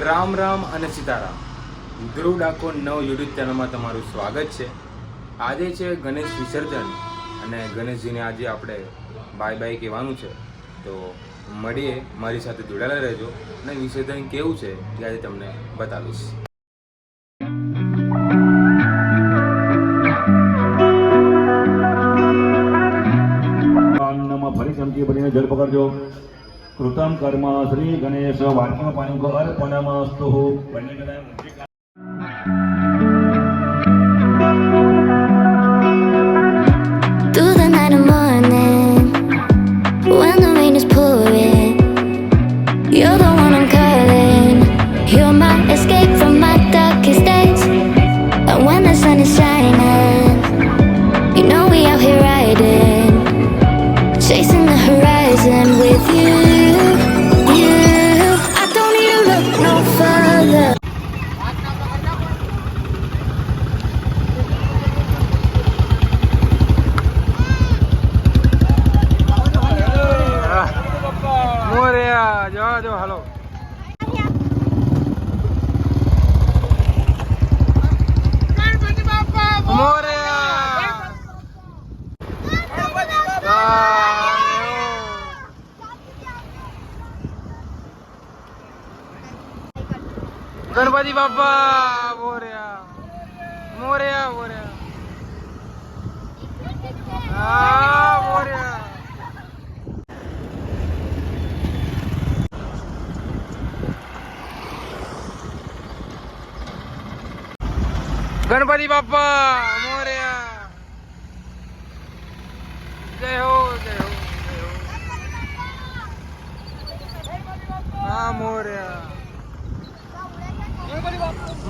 રામ રામ અને સીતારામ. ધ્રુવ ડાકોર નવ યુટ્યુબ ચેનલમાં તમારું સ્વાગત છે. આજે છે ગણેશ વિસર્જન અને ગણેશજીને આજે આપણે બાય બાય કહેવાનું છે. તો મળીએ, મારી સાથે જોડાયેલા રહેજો અને વિસર્જન કેવું છે એ આજે તમને બતાવીશ. ફરી ચમચી ભરીને જળ પકડજો. કૃતમ કર્મ શ્રી ગણેશ વાક્ય પાણી અર્પણમસ્તુ. Through the night and morning, when the rain is pouring, you're the one I'm calling. You're my escape from my darkest days. And when the sun is shining, you know we out here riding, chasing the horizon with you. I don't need to look no further. મોરયા જવા દો. હાલો મોરયા. ગણપતિ બાપા મોરયા મોરયા મોરયા. હા મોરયા. ગણપતિ બાપા મોરયા. જય હો જય હો જય હો. હા મોરયા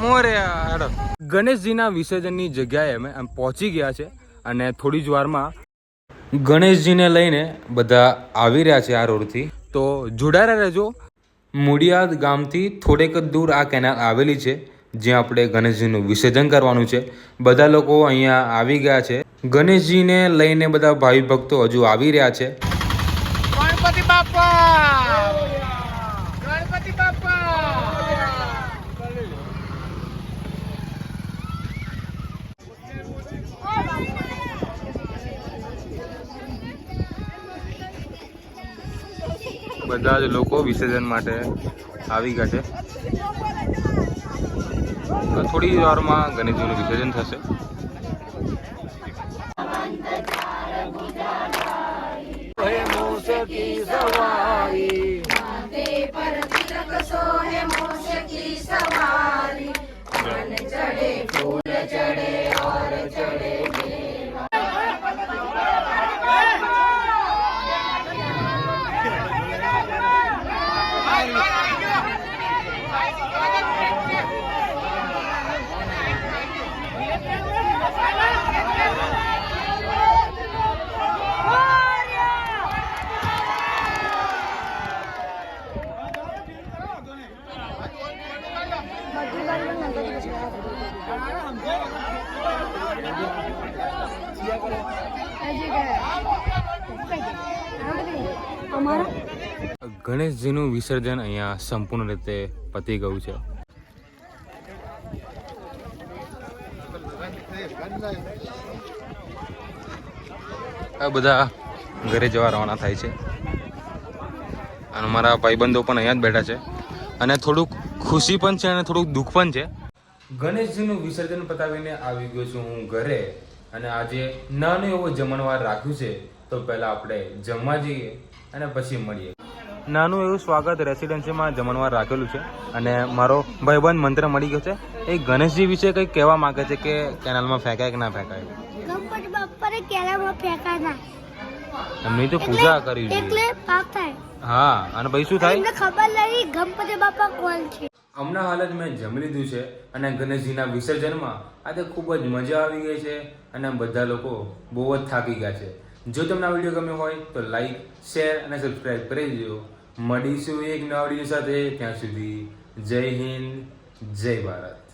મોરયા. હેડો ગણેશજીના વિસર્જનની જગ્યાએ અમે પહોંચી ગયા છે અને થોડી જ વારમાં ગણેશજીને લઈને બધા આવી રહ્યા છે આ રોડથી. તો જોડાયેલા રહેજો. મુડિયાદ ગામથી થોડેક જ દૂર આ કેનાલ આવેલી છે જ્યાં આપણે ગણેશજીનું વિસર્જન કરવાનું છે. બધા લોકો અહીંયા આવી ગયા છે. ગણેશજીને લઈને બધા ભાવિ ભક્તો હજુ આવી રહ્યા છે. ગણપતિ બાપા ગણપતિ બાપા. બધા જ લોકો વિસર્જન માટે આવી ગયા છે. થોડી વારમાં ગણેશજીનું વિસર્જન થશે. ગણેશજીનું વિસર્જન અહીંયા સંપૂર્ણ રીતે પતી ગયું છે. આ બધા ઘરે જવા રવાના થાય છે અને મારા ભાઈબંધો પણ અહીંયા જ બેઠા છે અને થોડુંક ખુશી પણ છે અને થોડુંક દુઃખ પણ છે. ગણેશજીનું વિસર્જન પતાવીને આવી ગયો છું હું ઘરે અને આજે નાનું એવો જમણવાર રાખ્યું છે. તો પહેલાં આપણે જમવા જઈએ અને પછી મળીએ. નાનું એવું સ્વાગત રેસિડેન્સીમાં જમણવાર રાખેલું છે અને મારો ભાઈબંધ મંત્ર મળી ગયો છે. એ ગણેશજી વિશે કંઈક કહેવા માંગે છે કે કેનાલમાં ફેંકાય કે ના ફેંકાય. ગણપતિ બાપાને કેનાલમાં ફેંકાય ના. એમની તો પૂજા કરી એટલે પાપ થાય. હા અને પછી શું થાય એમને ખબર નથી ગણપતિ બાપા કોણ છે. હમણાં હાલ જ મેં જમી લીધું છે અને ગણેશજીના વિસર્જનમાં આજે ખૂબ જ મજા આવી ગઈ છે અને બધા લોકો બહુ જ થાકી ગયા છે. જો તમને આ વિડીયો ગમ્યો હોય તો લાઈક, શેર અને સબસ્ક્રાઈબ કરી દેજો. મળીશું એક નવા વિડીયો સાથે. ત્યાં સુધી જય હિન્દ, જય ભારત.